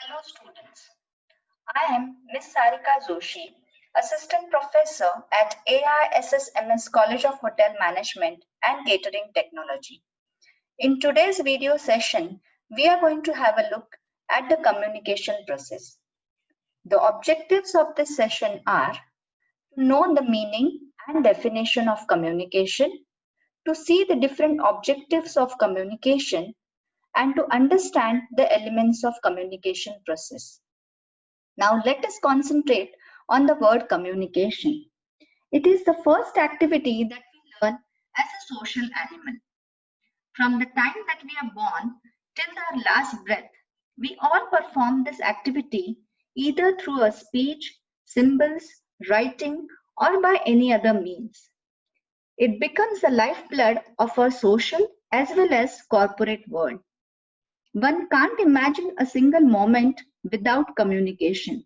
Hello students, I am Ms. Sarika Joshi, Assistant Professor at AISSMS College of Hotel Management and Catering Technology. In today's video session, we are going to have a look at the communication process. The objectives of this session are to know the meaning and definition of communication, to see the different objectives of communication, and to understand the elements of communication process. Now let us concentrate on the word communication. It is the first activity that we learn as a social animal. From the time that we are born till our last breath, we all perform this activity either through a speech, symbols, writing, or by any other means. It becomes the lifeblood of our social as well as corporate world. One can't imagine a single moment without communication.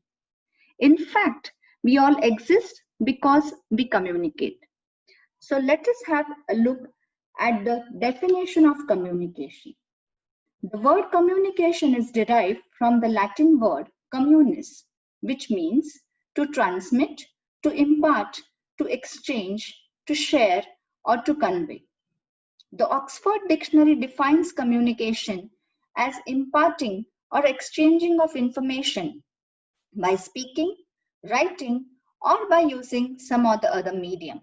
In fact, we all exist because we communicate. So let us have a look at the definition of communication. The word communication is derived from the Latin word communis, which means to transmit, to impart, to exchange, to share, or to convey. The Oxford Dictionary defines communication as imparting or exchanging of information by speaking, writing, or by using some other medium.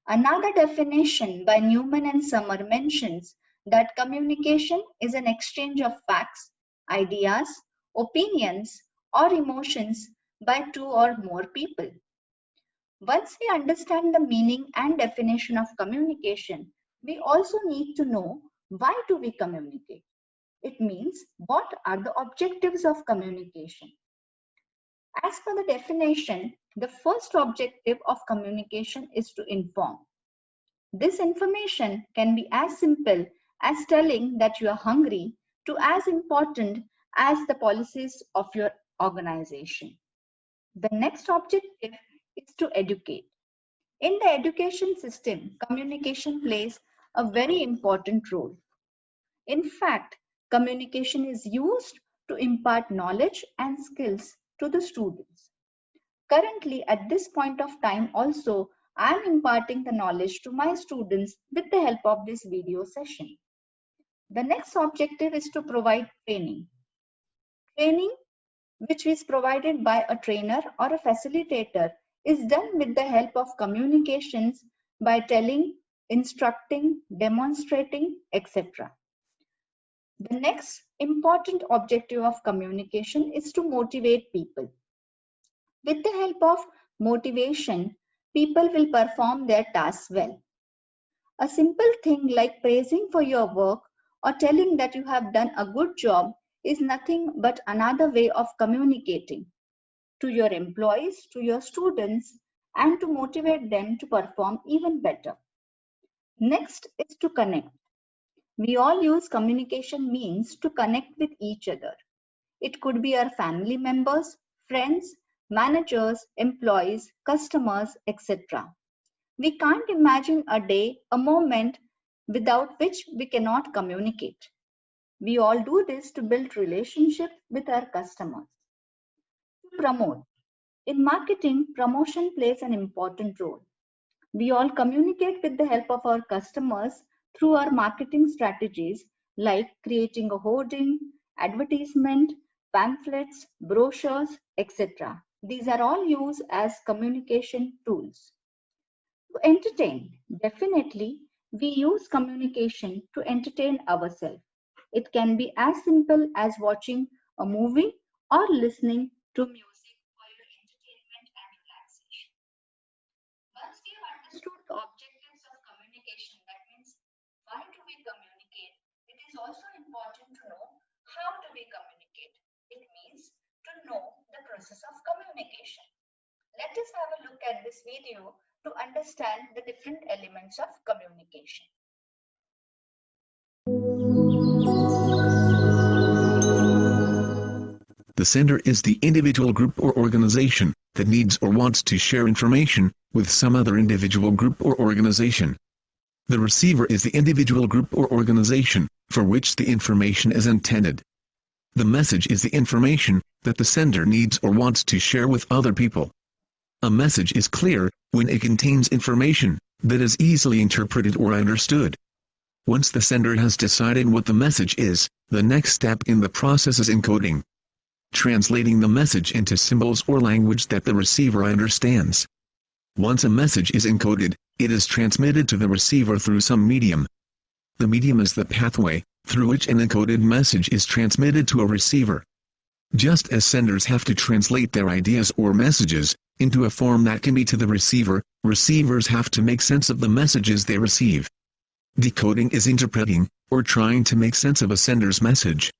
Another definition by Newman and Summer mentions that communication is an exchange of facts, ideas, opinions, or emotions by two or more people. Once we understand the meaning and definition of communication, we also need to know why do we communicate. It means what are the objectives of communication. As per the definition, the first objective of communication is to inform. This information can be as simple as telling that you are hungry to as important as the policies of your organization. The next objective is to educate. In the education system, communication plays a very important role. In fact, communication is used to impart knowledge and skills to the students. Currently, at this point of time also, I am imparting the knowledge to my students with the help of this video session. The next objective is to provide training. Training, which is provided by a trainer or a facilitator, is done with the help of communications by telling, instructing, demonstrating, etc. The next important objective of communication is to motivate people. With the help of motivation, people will perform their tasks well. A simple thing like praising for your work or telling that you have done a good job is nothing but another way of communicating to your employees, to your students, and to motivate them to perform even better. Next is to connect. We all use communication means to connect with each other. It could be our family members, friends, managers, employees, customers, etc. We can't imagine a day, a moment without which we cannot communicate. We all do this to build relationships with our customers. To promote. In marketing, promotion plays an important role. We all communicate with the help of our customers through our marketing strategies like creating a hoarding, advertisement, pamphlets, brochures, etc. These are all used as communication tools. To entertain, definitely we use communication to entertain ourselves. It can be as simple as watching a movie or listening to music for your entertainment and relaxation. Once we have understood the objectives of communication, that means why do we communicate, it is also important to know how do we communicate. It means to know the process of communication. Let us have a look at this video to understand the different elements of communication. The sender is the individual, group or organization that needs or wants to share information with some other individual, group or organization. The receiver is the individual, group or organization for which the information is intended. The message is the information that the sender needs or wants to share with other people. A message is clear when it contains information that is easily interpreted or understood. Once the sender has decided what the message is, the next step in the process is encoding. Translating the message into symbols or language that the receiver understands. Once a message is encoded, it is transmitted to the receiver through some medium. The medium is the pathway through which an encoded message is transmitted to a receiver. Just as senders have to translate their ideas or messages into a form that can be to the receiver, receivers have to make sense of the messages they receive. Decoding is interpreting, or trying to make sense of a sender's message.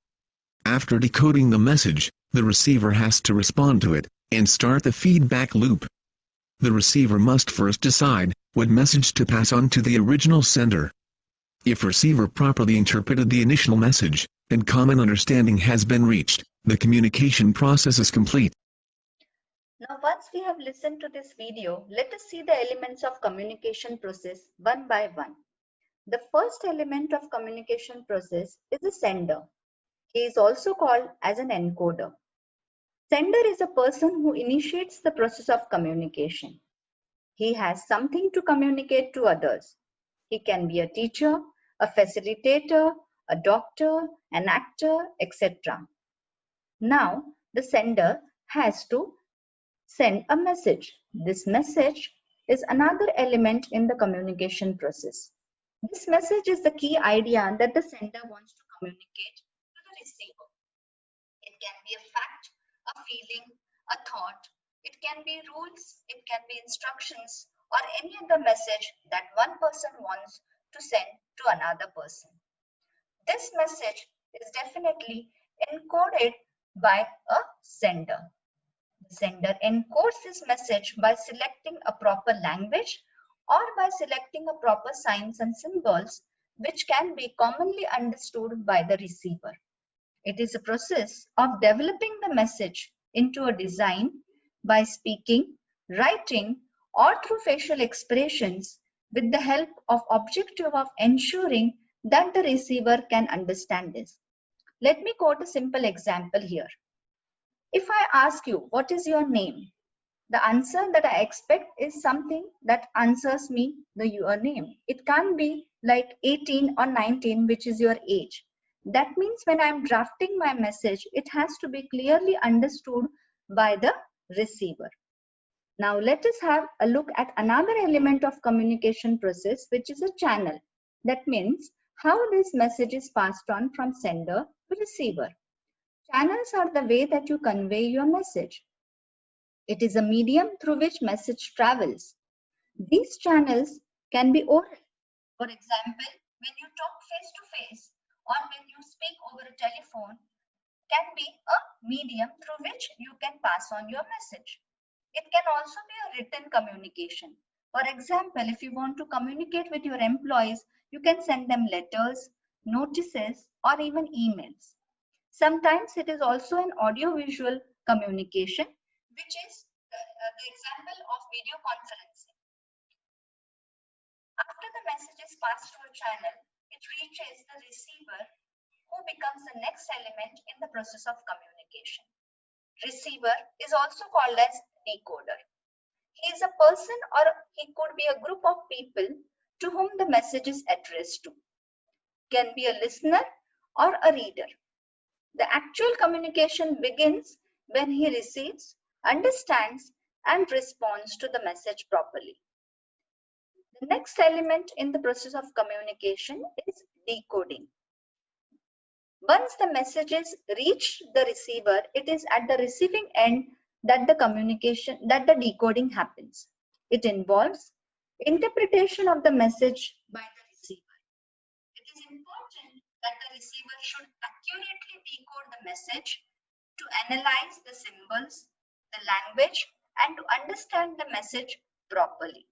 After decoding the message, the receiver has to respond to it, and start the feedback loop. The receiver must first decide what message to pass on to the original sender. If receiver properly interpreted the initial message, and common understanding has been reached, the communication process is complete. Now, once we have listened to this video, let us see the elements of communication process one by one. The first element of communication process is the sender. He is also called as an encoder. Sender is a person who initiates the process of communication. He has something to communicate to others. He can be a teacher, a facilitator, a doctor, an actor, etc. Now, the sender has to send a message. This message is another element in the communication process. This message is the key idea that the sender wants to communicate to the receiver. It can be a fact, a feeling, a thought. It can be rules, it can be instructions, or any other message that one person wants to send to another person. This message is definitely encoded by a sender. The sender encodes this message by selecting a proper language or by selecting a proper signs and symbols which can be commonly understood by the receiver. It is a process of developing the message into a design by speaking, writing, or through facial expressions with the help of objective of ensuring that the receiver can understand this. Let me quote a simple example here. If I ask you, what is your name? The answer that I expect is something that answers me your name. It can't be like 18 or 19, which is your age. That means when I'm drafting my message, it has to be clearly understood by the receiver. Now let us have a look at another element of communication process, which is a channel. That means how this message is passed on from sender to receiver. Channels are the way that you convey your message. It is a medium through which message travels. These channels can be oral. For example, when you talk face to face or when you speak over a telephone, can be a medium through which you can pass on your message. It can also be a written communication. For example, if you want to communicate with your employees, you can send them letters, notices, or even emails. Sometimes it is also an audio-visual communication, which is the example of video conferencing. After the message is passed through a channel, it reaches the receiver, who becomes the next element in the process of communication. Receiver is also called as decoder. He is a person or he could be a group of people to whom the message is addressed to. Can be a listener or a reader. The actual communication begins when he receives, understands, and responds to the message properly. The next element in the process of communication is decoding. Once the messages reach the receiver, it is at the receiving end that the decoding happens. It involves interpretation of the message by the receiver. It is important that the receiver should accurately decode the message to analyze the symbols, the language, and to understand the message properly.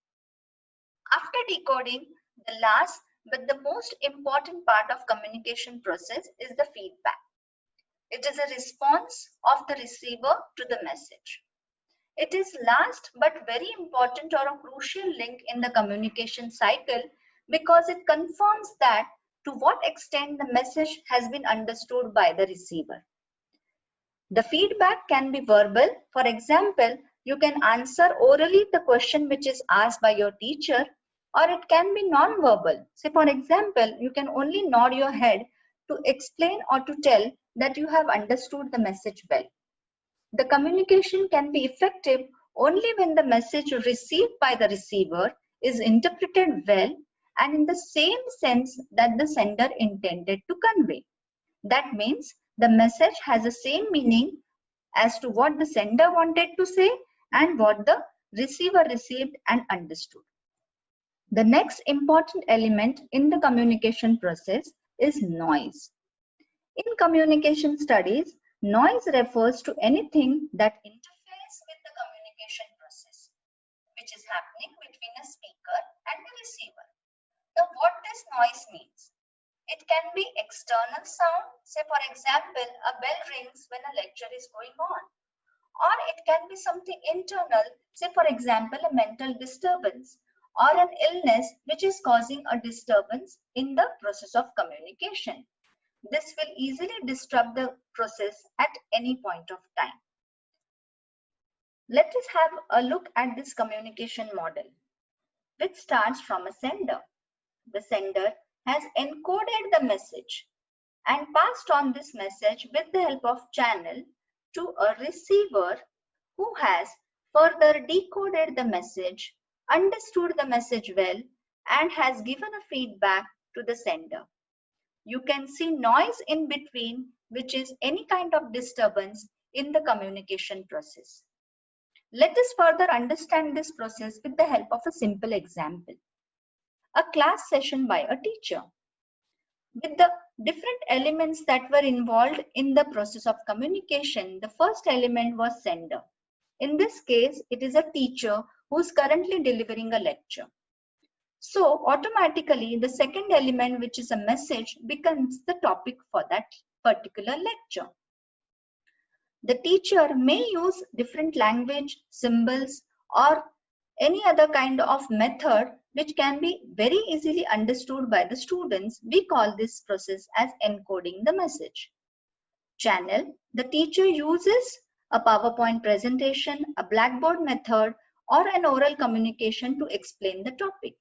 After decoding, the last but the most important part of communication process is the feedback. It is a response of the receiver to the message. It is last but very important or a crucial link in the communication cycle because it confirms that to what extent the message has been understood by the receiver. The feedback can be verbal. For example, you can answer orally the question which is asked by your teacher, or it can be non-verbal. Say, for example, you can only nod your head to explain or to tell that you have understood the message well. The communication can be effective only when the message received by the receiver is interpreted well and in the same sense that the sender intended to convey. That means the message has the same meaning as to what the sender wanted to say and what the receiver received and understood. The next important element in the communication process is noise. In communication studies, noise refers to anything that interferes with the communication process, which is happening between a speaker and the receiver. Now, what this noise means? It can be external sound, say for example, a bell rings when a lecture is going on. Or it can be something internal, say for example, a mental disturbance or an illness which is causing a disturbance in the process of communication. This will easily disrupt the process at any point of time. Let us have a look at this communication model, which starts from a sender. The sender has encoded the message and passed on this message with the help of channel to a receiver who has further decoded the message, understood the message well, and has given a feedback to the sender. You can see noise in between, which is any kind of disturbance in the communication process. Let us further understand this process with the help of a simple example. A class session by a teacher. With the different elements that were involved in the process of communication, the first element was sender. In this case, it is a teacher who is currently delivering a lecture. So automatically the second element, which is a message, becomes the topic for that particular lecture. The teacher may use different language, symbols, or any other kind of method which can be very easily understood by the students. We call this process as encoding the message. Channel, the teacher uses a PowerPoint presentation, a Blackboard method, or an oral communication to explain the topic.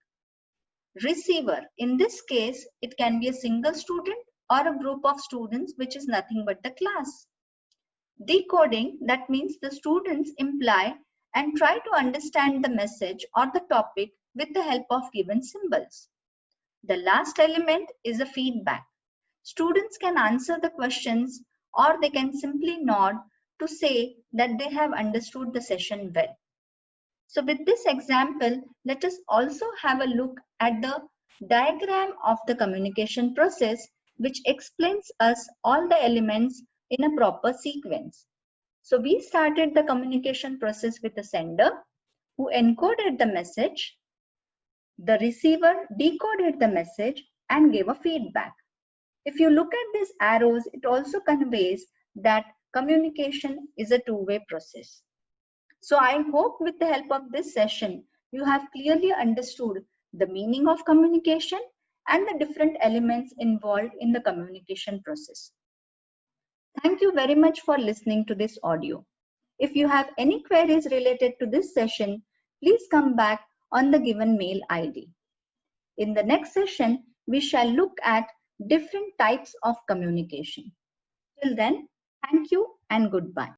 Receiver, in this case, it can be a single student or a group of students, which is nothing but the class. Decoding, that means the students imply and try to understand the message or the topic with the help of given symbols. The last element is a feedback. Students can answer the questions or they can simply nod to say that they have understood the session well. So with this example, let us also have a look at the diagram of the communication process, which explains us all the elements in a proper sequence. So we started the communication process with the sender who encoded the message. The receiver decoded the message and gave a feedback. If you look at these arrows, it also conveys that communication is a two-way process. So I hope with the help of this session, you have clearly understood the meaning of communication and the different elements involved in the communication process. Thank you very much for listening to this audio. If you have any queries related to this session, please come back on the given mail ID. In the next session, we shall look at different types of communication. Till then, thank you and goodbye.